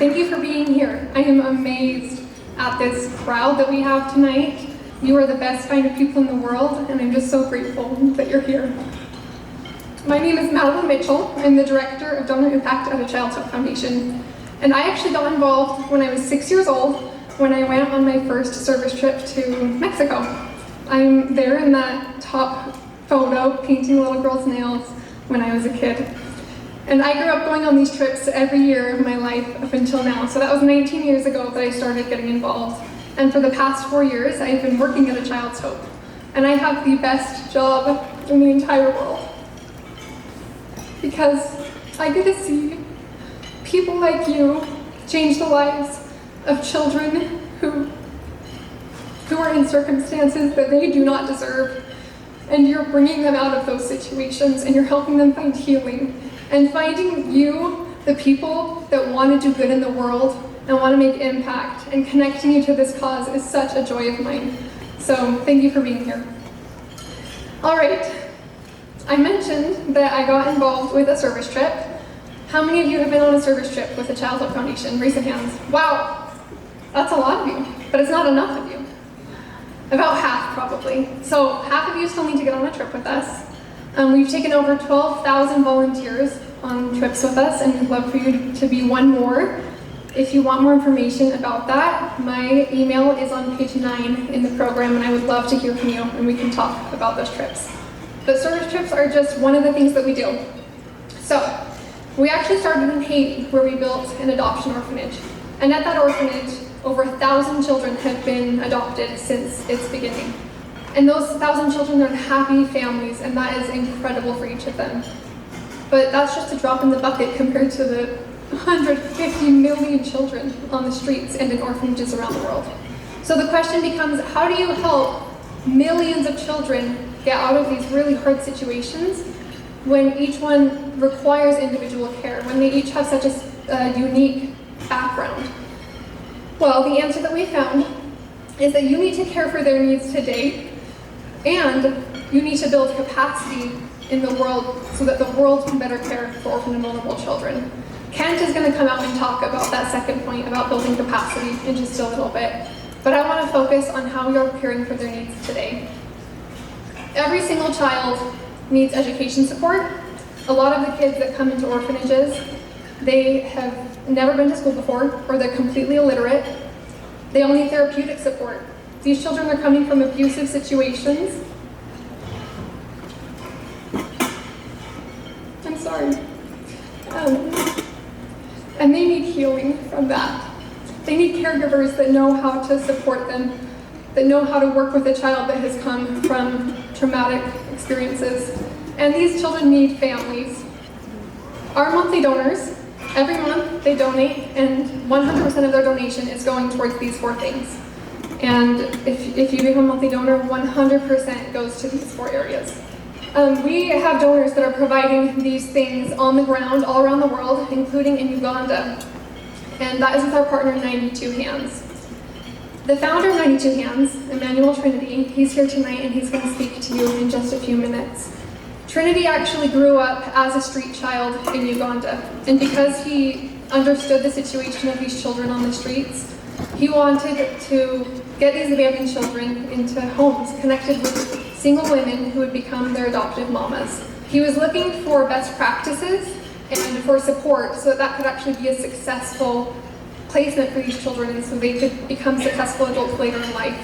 Thank you for being here. I am amazed at this crowd that we have tonight. You are the best kind of people in the world, and I'm just so grateful that you're here. My name is Madelyn Mitchell. I'm the Director of Donor Impact at a Child's Hope Foundation. And I actually got involved when I was 6 years old, when I went on my first service trip to Mexico. I'm there in that top photo, painting a little girl's nails when I was a kid. And I grew up going on these trips every year of my life up until now. So that was 19 years ago that I started getting involved. And for the past 4 years, I've been working at a Child's Hope. And I have the best job in the entire world. Because I get to see people like you change the lives of children who are in circumstances that they do not deserve. And you're bringing them out of those situations, and you're helping them find healing. And finding you, the people that want to do good in the world and want to make impact, and connecting you to this cause is such a joy of mine. So thank you for being here. All right. I mentioned that I got involved with a service trip. How many of you have been on a service trip with the Child's Hope Foundation? Raise your hands. Wow, that's a lot of you, but it's not enough of you. About half, probably. So half of you still need to get on a trip with us. We've taken over 12,000 volunteers on trips with us, and we'd love for you to be one more. If you want more information about that, my email is on page 9 in the program, and I would love to hear from you, and we can talk about those trips. But service trips are just one of the things that we do. So, we actually started in Haiti, where we built an adoption orphanage. And at that orphanage, over 1,000 children have been adopted since its beginning. And those 1,000 children are in happy families, and that is incredible for each of them. But that's just a drop in the bucket compared to the 150 million children on the streets and in orphanages around the world. So the question becomes, how do you help millions of children get out of these really hard situations when each one requires individual care, when they each have such a unique background? Well, the answer that we found is that you need to care for their needs today, and you need to build capacity in the world so that the world can better care for orphan and vulnerable children. Kent is going to come out and talk about that second point about building capacity in just a little bit, but I want to focus on how you're caring for their needs today. Every single child needs education support. A lot of the kids that come into orphanages, they have never been to school before, or they're completely illiterate. They all need therapeutic support. These children are coming from abusive situations. I'm sorry. And they need healing from that. They need caregivers that know how to support them, that know how to work with a child that has come from traumatic experiences. And these children need families. Our monthly donors, every month they donate, and 100% of their donation is going towards these 4 things. And if you become a monthly donor, 100% goes to these 4 areas. We have donors that are providing these things on the ground all around the world, including in Uganda. And that is with our partner, 92 Hands. The founder of 92 Hands, Emmanuel Trinity, he's here tonight and he's going to speak to you in just a few minutes. Trinity actually grew up as a street child in Uganda. And because he understood the situation of these children on the streets, he wanted to get these abandoned children into homes connected with single women who would become their adoptive mamas. He was looking for best practices and for support so that could actually be a successful placement for these children, and so they could become successful adults later in life.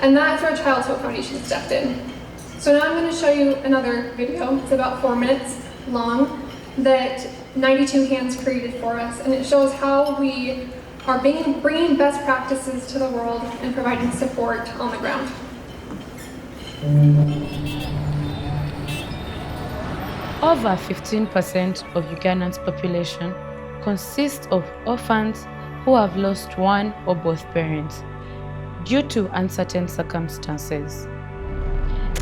And that's where Child's Hope Foundation stepped in. So now I'm going to show you another video. It's about 4 minutes long that 92 Hands created for us, and it shows how we are bringing best practices to the world and providing support on the ground. Over 15% of Uganda's population consists of orphans who have lost one or both parents due to uncertain circumstances.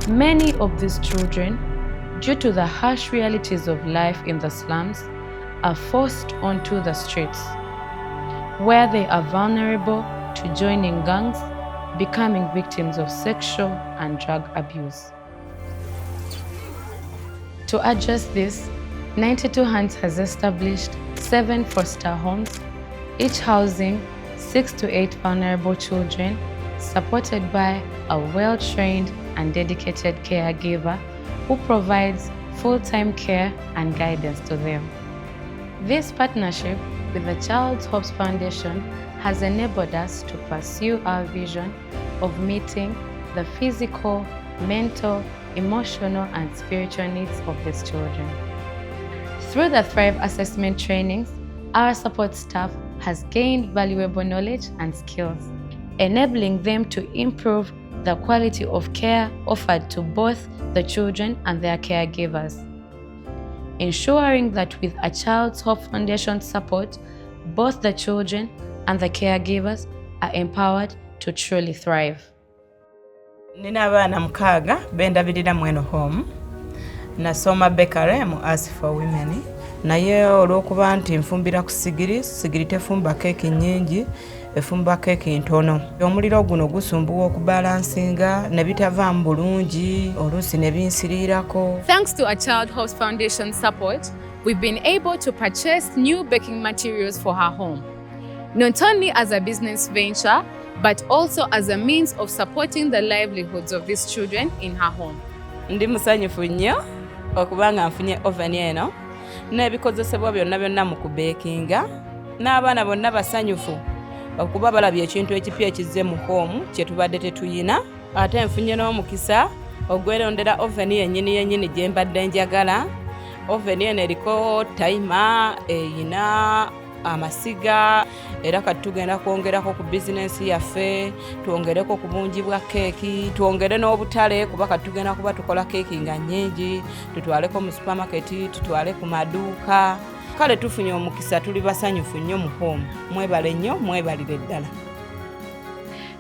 Many of these children, due to the harsh realities of life in the slums, are forced onto the streets, where they are vulnerable to joining gangs, becoming victims of sexual and drug abuse. To address this, 92 Hands has established 7 foster homes each housing 6 to 8 vulnerable children, supported by a well-trained and dedicated caregiver who provides full-time care and guidance to them. This partnership with the Child's Hopes Foundation has enabled us to pursue our vision of meeting the physical, mental, emotional, and spiritual needs of these children. Through the Thrive Assessment trainings, our support staff has gained valuable knowledge and skills, enabling them to improve the quality of care offered to both the children and their caregivers, ensuring that with a Child's Hope Foundation support, both the children and the caregivers are empowered to truly thrive. Nina abaana 6 bendabirira mweno home. Nasoma bakery mu As for Women. Naye olw'okuba nti nfumbira ku sigiri tefumba keeki nnyingi, efumba keeki ntono. Omuliro guno gusumbuwa okubalansinga ne bitavaamu bulungi, oluusi ne binsiriirako. Thanks to a Child Hopes Foundation support, we've been able to purchase new baking materials for her home, not only as a business venture, but also as a means of supporting the livelihoods of these children in her home. Ndi musanyufu nnyo okubanga nfunye oven eno n'ebikozesebwa byonna mu kubeekinga, n'abaana bonna basanyufu okuba balabye ekintu ekipya ekizze mu home kye tubadde tetuyina. Ate nfunye n'omukisa ogwerondera oven yennyini gye mbadde njagala. Oven eno eriko timer, eyina amasiga, era kati tugenda kwongerako ku bizinensi yaffe, twongereko ku bungi bwa keeki, twongere n'obutale kuba kati tugenda kuba tukola keeki nga nnyingi, tutwaleko mu supamaketi, tutwale ku maduuka. Kale tufunye omukisa, tuli basanyufu nnyo mu home. Mwebale nnyo, mwebalire ddala.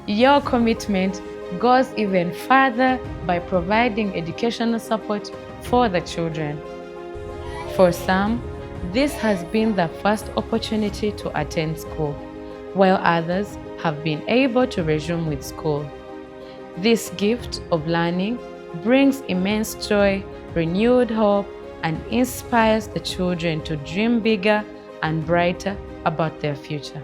Your commitment goes even further by providing educational support for the children. For some, this has been the first opportunity to attend school, while others have been able to resume with school. This gift of learning brings immense joy, renewed hope, and inspires the children to dream bigger and brighter about their future.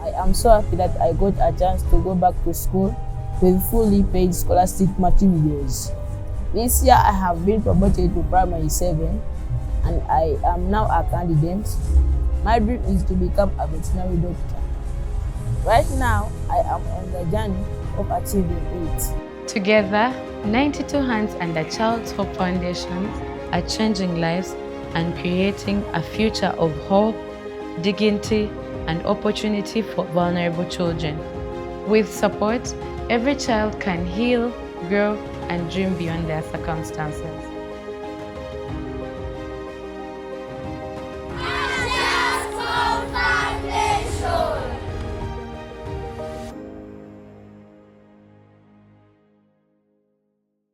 I am so happy that I got a chance to go back to school with fully paid scholastic materials. This year I have been promoted to primary 7 and I am now a candidate. My dream is to become a veterinary doctor. Right now, I am on the journey of achieving it. Together, 92 Hands and the Child's Hope Foundation are changing lives and creating a future of hope, dignity, and opportunity for vulnerable children. With support, every child can heal, grow, and dream beyond their circumstances.